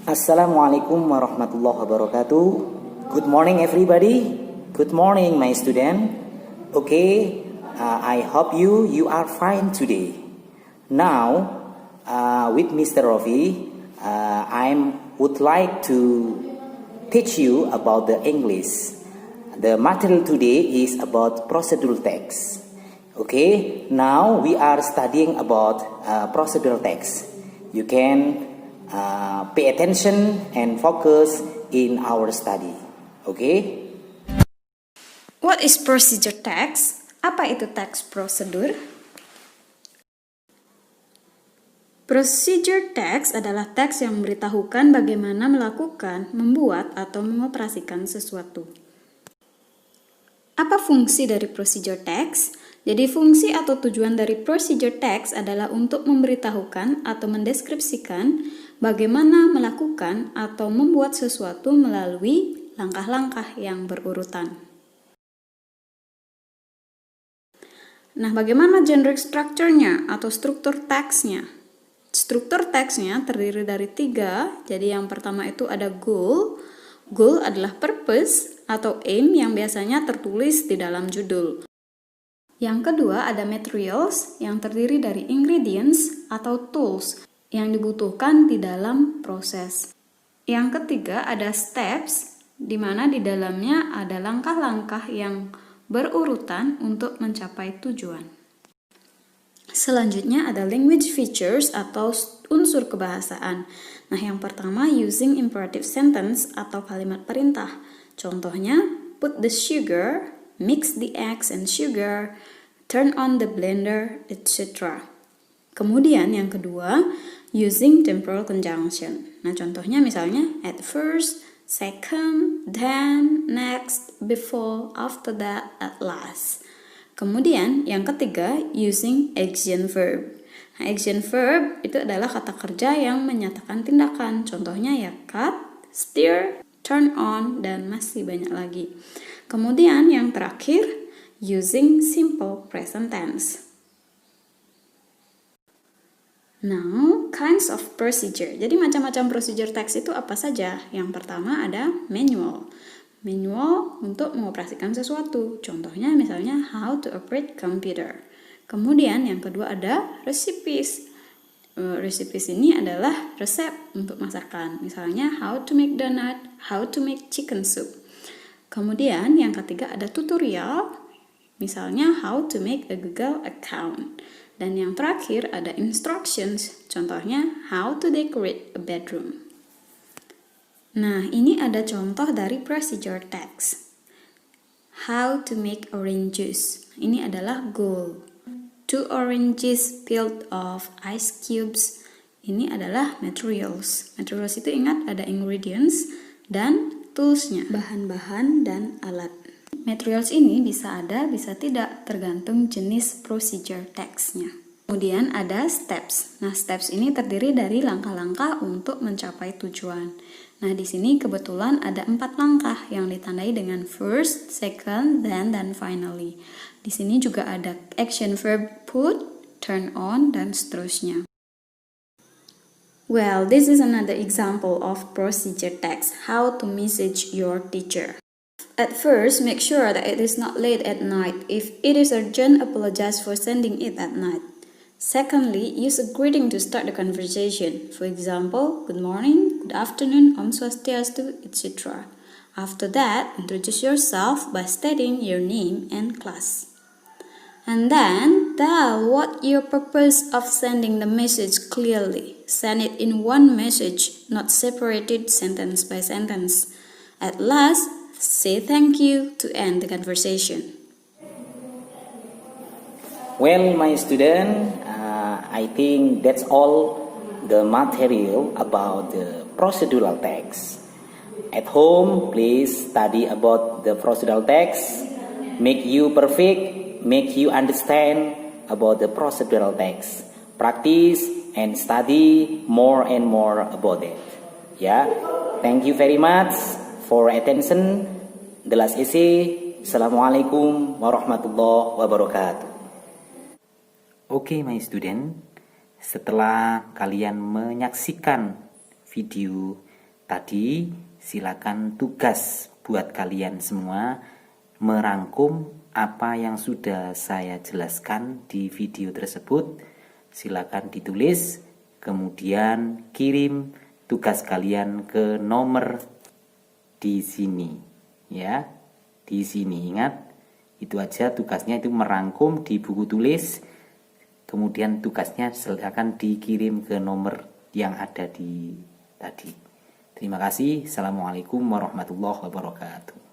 Assalamualaikum warahmatullahi wabarakatuh. Good morning everybody. Good morning my student. Okay, I hope you are fine today. Now, with Mr. Rofi, I would like to teach you about the English. The material today is about procedural text. Okay, now we are studying about procedural text. You can pay attention and focus in our study. Okay? What is procedure text? Apa itu teks prosedur? Procedure text adalah teks yang memberitahukan bagaimana melakukan, membuat, atau mengoperasikan sesuatu. Apa fungsi dari procedure text? Jadi fungsi atau tujuan dari procedure text adalah untuk memberitahukan atau mendeskripsikan bagaimana melakukan atau membuat sesuatu melalui langkah-langkah yang berurutan. Nah, bagaimana generic structure-nya atau struktur teksnya? Struktur teksnya terdiri dari 3, jadi yang pertama itu ada goal. Goal adalah purpose atau aim yang biasanya tertulis di dalam judul. Yang kedua ada materials yang terdiri dari ingredients atau tools yang dibutuhkan di dalam proses. Yang ketiga ada steps, di mana di dalamnya ada langkah-langkah yang berurutan untuk mencapai tujuan. Selanjutnya ada language features atau unsur kebahasaan. Nah, yang pertama using imperative sentence atau kalimat perintah. Contohnya, put the sugar, mix the eggs and sugar, turn on the blender, etc. Kemudian yang kedua, using temporal conjunction. Nah, contohnya misalnya at first, second, then, next, before, after that, at last. Kemudian yang ketiga, using action verb. Nah, action verb itu adalah kata kerja yang menyatakan tindakan. Contohnya ya cut, stir, turn on, dan masih banyak lagi. Kemudian yang terakhir, using simple present tense. Now, kinds of procedure. Jadi macam-macam procedure text itu apa saja? Yang pertama ada manual. Manual untuk mengoperasikan sesuatu. Contohnya misalnya how to operate computer. Kemudian yang kedua ada recipes. Recipes ini adalah resep untuk masakan. Misalnya how to make donut, how to make chicken soup. Kemudian yang ketiga ada tutorial. Misalnya how to make a Google account. Dan yang terakhir ada instructions. Contohnya how to decorate a bedroom. Nah, ini ada contoh dari procedure text. How to make orange juice. Ini adalah goal. 2 oranges peeled off ice cubes. Ini adalah materials. Materials itu ingat ada ingredients dan toolsnya, bahan-bahan dan alat. Materials ini bisa ada, bisa tidak, tergantung jenis procedure text-nya. Kemudian ada steps. Nah, steps ini terdiri dari langkah-langkah untuk mencapai tujuan. Nah, di sini kebetulan ada 4 langkah yang ditandai dengan first, second, then, dan finally. Di sini juga ada action verb put, turn on, dan seterusnya. Well, this is another example of procedure text, how to message your teacher. At first, make sure that it is not late at night. If it is urgent, apologize for sending it at night. Secondly, use a greeting to start the conversation. For example, good morning, good afternoon, Om Swastiastu, etc. After that, introduce yourself by stating your name and class. And then, tell what your purpose of sending the message clearly. Send it in one message, not separated sentence by sentence. At last, say thank you to end the conversation. Well, my student, I think that's all the material about the procedural text. At home, please study about the procedural text, make you perfect, make you understand about the procedural text. Practice and study more and more about it. Yeah, thank you very much for attention. The last essay. Assalamualaikum warahmatullahi wabarakatuh. Oke, my student, setelah kalian menyaksikan video tadi, silakan tugas buat kalian semua merangkum apa yang sudah saya jelaskan di video tersebut. Silakan ditulis, kemudian kirim tugas kalian ke nomor di sini, ya. Di sini, ingat, itu aja tugasnya, itu merangkum di buku tulis. Kemudian tugasnya silakan dikirim ke nomor yang ada di tadi. Terima kasih. Assalamualaikum warahmatullahi wabarakatuh.